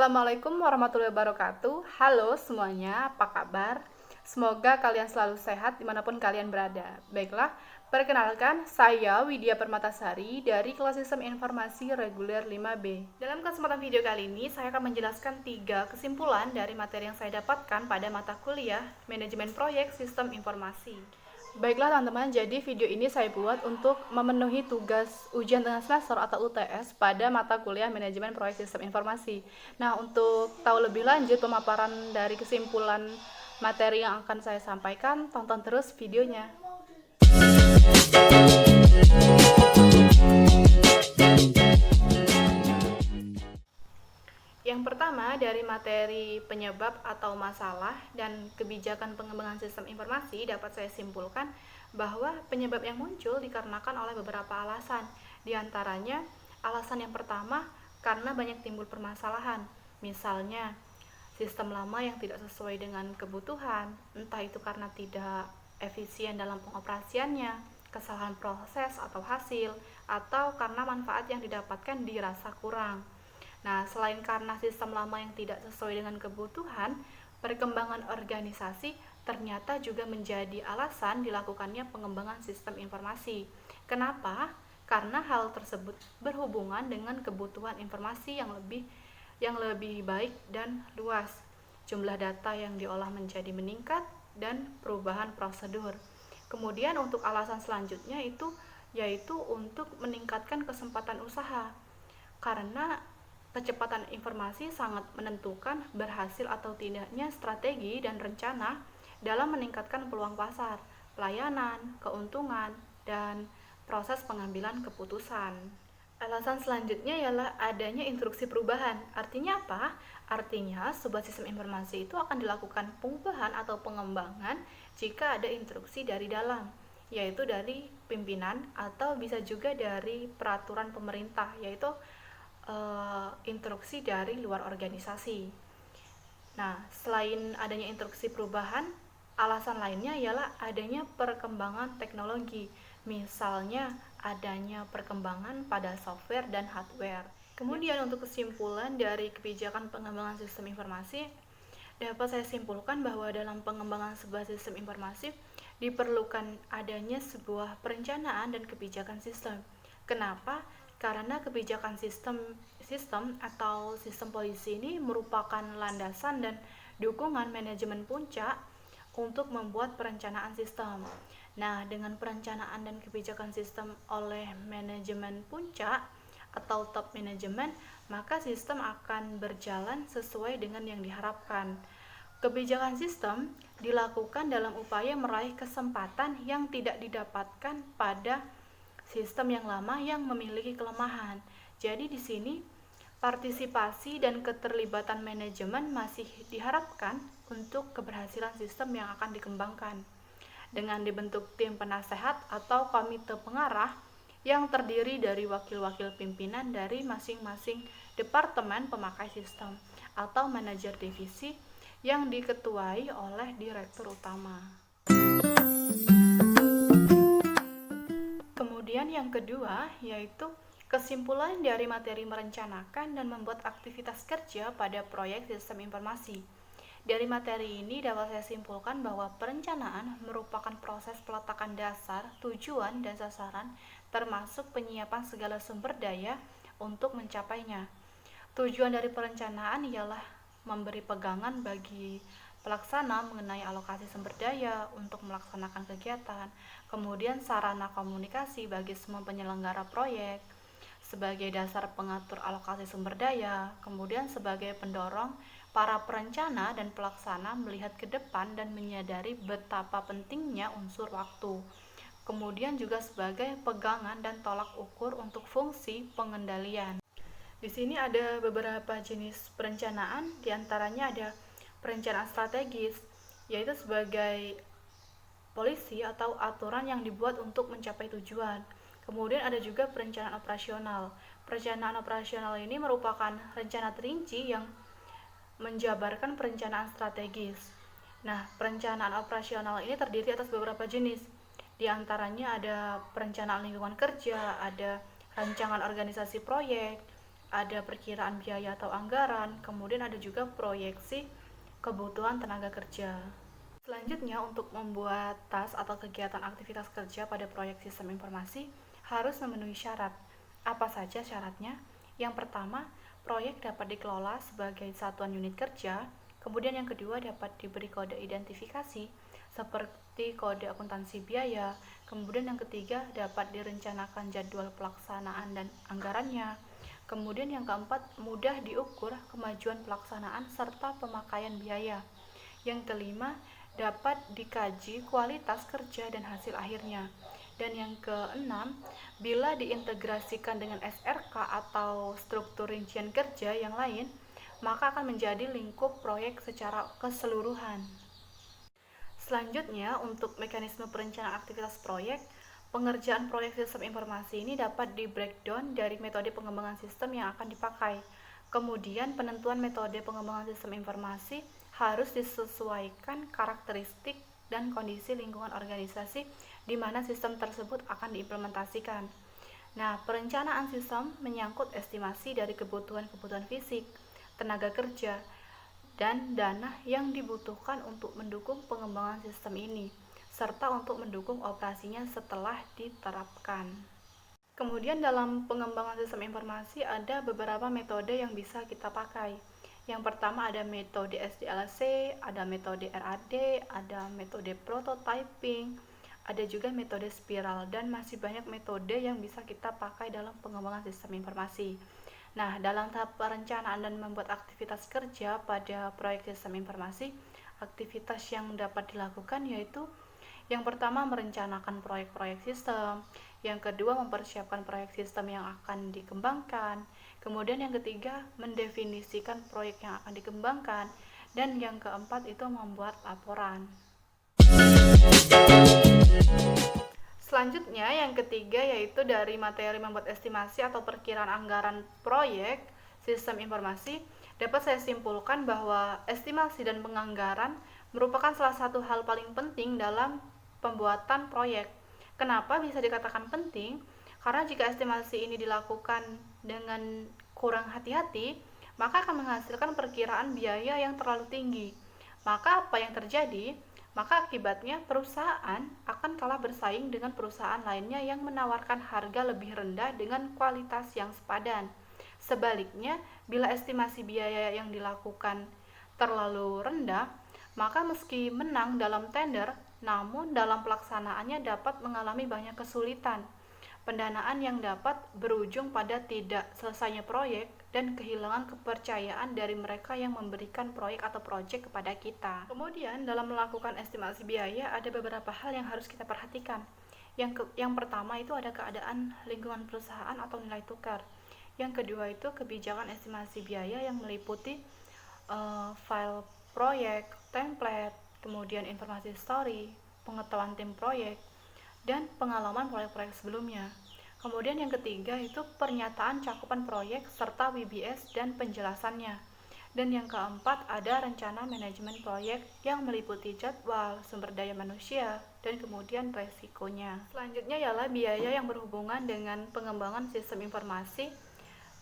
Assalamualaikum warahmatullahi wabarakatuh. Halo semuanya, apa kabar? Semoga kalian selalu sehat dimanapun kalian berada. Baiklah, perkenalkan saya Widya Permatasari dari kelas Sistem Informasi Reguler 5B. Dalam kesempatan video kali ini, saya akan menjelaskan 3 kesimpulan dari materi yang saya dapatkan pada mata kuliah Manajemen Proyek Sistem Informasi. Baiklah teman-teman, jadi video ini saya buat untuk memenuhi tugas ujian tengah semester atau UTS pada mata kuliah Manajemen Proyek Sistem Informasi. Nah, untuk tahu lebih lanjut pemaparan dari kesimpulan materi yang akan saya sampaikan, tonton terus videonya. Yang pertama, dari materi penyebab atau masalah dan kebijakan pengembangan sistem informasi dapat saya simpulkan bahwa penyebab yang muncul dikarenakan oleh beberapa alasan. Di antaranya, alasan yang pertama karena banyak timbul permasalahan. Misalnya, sistem lama yang tidak sesuai dengan kebutuhan, entah itu karena tidak efisien dalam pengoperasiannya, kesalahan proses atau hasil, atau karena manfaat yang didapatkan dirasa kurang. Nah, selain karena sistem lama yang tidak sesuai dengan kebutuhan, perkembangan organisasi ternyata juga menjadi alasan dilakukannya pengembangan sistem informasi. Kenapa? Karena hal tersebut berhubungan dengan kebutuhan informasi yang lebih baik dan luas. Jumlah data yang diolah menjadi meningkat dan perubahan prosedur. Kemudian untuk alasan selanjutnya yaitu untuk meningkatkan kesempatan usaha. Karena kecepatan informasi sangat menentukan berhasil atau tidaknya strategi dan rencana dalam meningkatkan peluang pasar, pelayanan, keuntungan, dan proses pengambilan keputusan. Alasan selanjutnya ialah adanya instruksi perubahan. Artinya apa? Artinya sebuah sistem informasi itu akan dilakukan pengubahan atau pengembangan jika ada instruksi dari dalam, yaitu dari pimpinan atau bisa juga dari peraturan pemerintah, yaitu instruksi dari luar organisasi. Nah, selain adanya instruksi perubahan, alasan lainnya ialah adanya perkembangan teknologi, misalnya adanya perkembangan pada software dan hardware. Kemudian untuk kesimpulan dari kebijakan pengembangan sistem informasi, dapat saya simpulkan bahwa dalam pengembangan sebuah sistem informasi diperlukan adanya sebuah perencanaan dan kebijakan sistem. Kenapa? Karena kebijakan sistem atau sistem polisi ini merupakan landasan dan dukungan manajemen puncak untuk membuat perencanaan sistem. Nah, dengan perencanaan dan kebijakan sistem oleh manajemen puncak atau top management, maka sistem akan berjalan sesuai dengan yang diharapkan. Kebijakan sistem dilakukan dalam upaya meraih kesempatan yang tidak didapatkan pada sistem yang lama yang memiliki kelemahan. Jadi di sini partisipasi dan keterlibatan manajemen masih diharapkan untuk keberhasilan sistem yang akan dikembangkan. Dengan dibentuk tim penasehat atau komite pengarah yang terdiri dari wakil-wakil pimpinan dari masing-masing departemen pemakai sistem atau manajer divisi yang diketuai oleh direktur utama. Kemudian yang kedua yaitu kesimpulan dari materi merencanakan dan membuat aktivitas kerja pada proyek sistem informasi. Dari materi ini dapat saya simpulkan bahwa perencanaan merupakan proses peletakan dasar, tujuan, dan sasaran termasuk penyiapan segala sumber daya untuk mencapainya. Tujuan dari perencanaan ialah memberi pegangan bagi pelaksana mengenai alokasi sumber daya untuk melaksanakan kegiatan, kemudian sarana komunikasi bagi semua penyelenggara proyek, sebagai dasar pengatur alokasi sumber daya, kemudian sebagai pendorong para perencana dan pelaksana melihat ke depan dan menyadari betapa pentingnya unsur waktu. Kemudian juga sebagai pegangan dan tolak ukur untuk fungsi pengendalian. Di sini ada beberapa jenis perencanaan, diantaranya ada perencanaan strategis, yaitu sebagai polisi atau aturan yang dibuat untuk mencapai tujuan. Kemudian ada juga perencanaan operasional. Perencanaan operasional ini merupakan rencana terinci yang menjabarkan perencanaan strategis. Nah, perencanaan operasional ini terdiri atas beberapa jenis. Di antaranya ada perencanaan lingkungan kerja, ada rancangan organisasi proyek, ada perkiraan biaya atau anggaran, kemudian ada juga proyeksi kebutuhan tenaga kerja. Selanjutnya, untuk membuat tas atau kegiatan aktivitas kerja pada proyek sistem informasi harus memenuhi syarat. Apa saja syaratnya? Yang pertama, proyek dapat dikelola sebagai satuan unit kerja. Kemudian yang kedua, dapat diberi kode identifikasi seperti kode akuntansi biaya. Kemudian yang ketiga, dapat direncanakan jadwal pelaksanaan dan anggarannya. Kemudian yang keempat, mudah diukur kemajuan pelaksanaan serta pemakaian biaya. Yang kelima, dapat dikaji kualitas kerja dan hasil akhirnya. Dan yang keenam, bila diintegrasikan dengan SRK atau struktur rincian kerja yang lain, maka akan menjadi lingkup proyek secara keseluruhan. Selanjutnya, untuk mekanisme perencanaan aktivitas proyek, pengerjaan proyek sistem informasi ini dapat di-breakdown dari metode pengembangan sistem yang akan dipakai. Kemudian, penentuan metode pengembangan sistem informasi harus disesuaikan karakteristik dan kondisi lingkungan organisasi di mana sistem tersebut akan diimplementasikan. Nah, perencanaan sistem menyangkut estimasi dari kebutuhan-kebutuhan fisik, tenaga kerja, dan dana yang dibutuhkan untuk mendukung pengembangan sistem ini, serta untuk mendukung operasinya setelah diterapkan. Kemudian dalam pengembangan sistem informasi ada beberapa metode yang bisa kita pakai. Yang pertama ada metode SDLC, ada metode RAD, ada metode prototyping, ada juga metode spiral, dan masih banyak metode yang bisa kita pakai dalam pengembangan sistem informasi. Nah, dalam tahap perencanaan dan membuat aktivitas kerja pada proyek sistem informasi, aktivitas yang dapat dilakukan yaitu yang pertama merencanakan proyek-proyek sistem, yang kedua mempersiapkan proyek sistem yang akan dikembangkan, kemudian yang ketiga mendefinisikan proyek yang akan dikembangkan, dan yang keempat itu membuat laporan. Selanjutnya yang ketiga yaitu dari materi membuat estimasi atau perkiraan anggaran proyek sistem informasi, dapat saya simpulkan bahwa estimasi dan penganggaran merupakan salah satu hal paling penting dalam pembuatan proyek. Kenapa bisa dikatakan penting? Karena jika estimasi ini dilakukan dengan kurang hati-hati, maka akan menghasilkan perkiraan biaya yang terlalu tinggi. Maka apa yang terjadi? Maka akibatnya perusahaan akan kalah bersaing dengan perusahaan lainnya yang menawarkan harga lebih rendah dengan kualitas yang sepadan. Sebaliknya, bila estimasi biaya yang dilakukan terlalu rendah, maka meski menang dalam tender, namun dalam pelaksanaannya dapat mengalami banyak kesulitan. Pendanaan yang dapat berujung pada tidak selesainya proyek dan kehilangan kepercayaan dari mereka yang memberikan proyek atau proyek kepada kita. Kemudian, dalam melakukan estimasi biaya, ada beberapa hal yang harus kita perhatikan. Yang pertama itu ada keadaan lingkungan perusahaan atau nilai tukar. Yang kedua itu kebijakan estimasi biaya yang meliputi file proyek, template, kemudian informasi story, pengetahuan tim proyek, dan pengalaman proyek-proyek sebelumnya. Kemudian yang ketiga itu pernyataan cakupan proyek serta WBS dan penjelasannya. Dan yang keempat ada rencana manajemen proyek yang meliputi jadwal, sumber daya manusia, dan kemudian resikonya. Selanjutnya ialah biaya yang berhubungan dengan pengembangan sistem informasi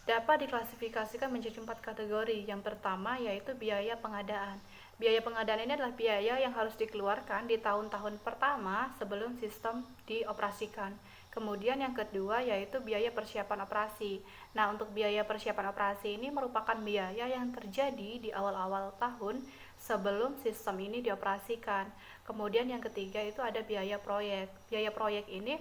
dapat diklasifikasikan menjadi 4 kategori. Yang pertama yaitu biaya pengadaan. Biaya pengadaan ini adalah biaya yang harus dikeluarkan di tahun-tahun pertama sebelum sistem dioperasikan. Kemudian yang kedua yaitu biaya persiapan operasi. Nah, untuk biaya persiapan operasi ini merupakan biaya yang terjadi di awal-awal tahun sebelum sistem ini dioperasikan. Kemudian yang ketiga itu ada biaya proyek. Biaya proyek ini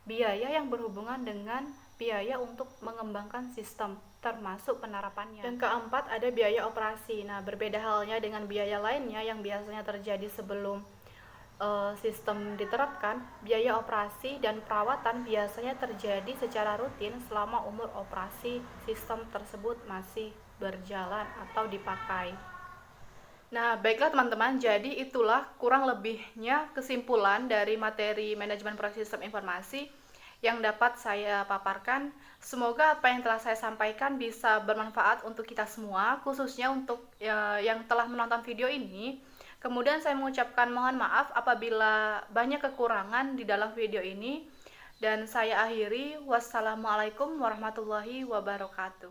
biaya yang berhubungan dengan biaya untuk mengembangkan sistem, termasuk penerapannya. Dan keempat ada biaya operasi. Nah, berbeda halnya dengan biaya lainnya yang biasanya terjadi sebelum sistem diterapkan, biaya operasi dan perawatan biasanya terjadi secara rutin selama umur operasi sistem tersebut masih berjalan atau dipakai. Nah, baiklah teman-teman, jadi itulah kurang lebihnya kesimpulan dari materi manajemen proyek sistem informasi yang dapat saya paparkan. Semoga apa yang telah saya sampaikan bisa bermanfaat untuk kita semua, khususnya untuk yang telah menonton video ini. Kemudian saya mengucapkan mohon maaf apabila banyak kekurangan di dalam video ini. Dan saya akhiri, wassalamualaikum warahmatullahi wabarakatuh.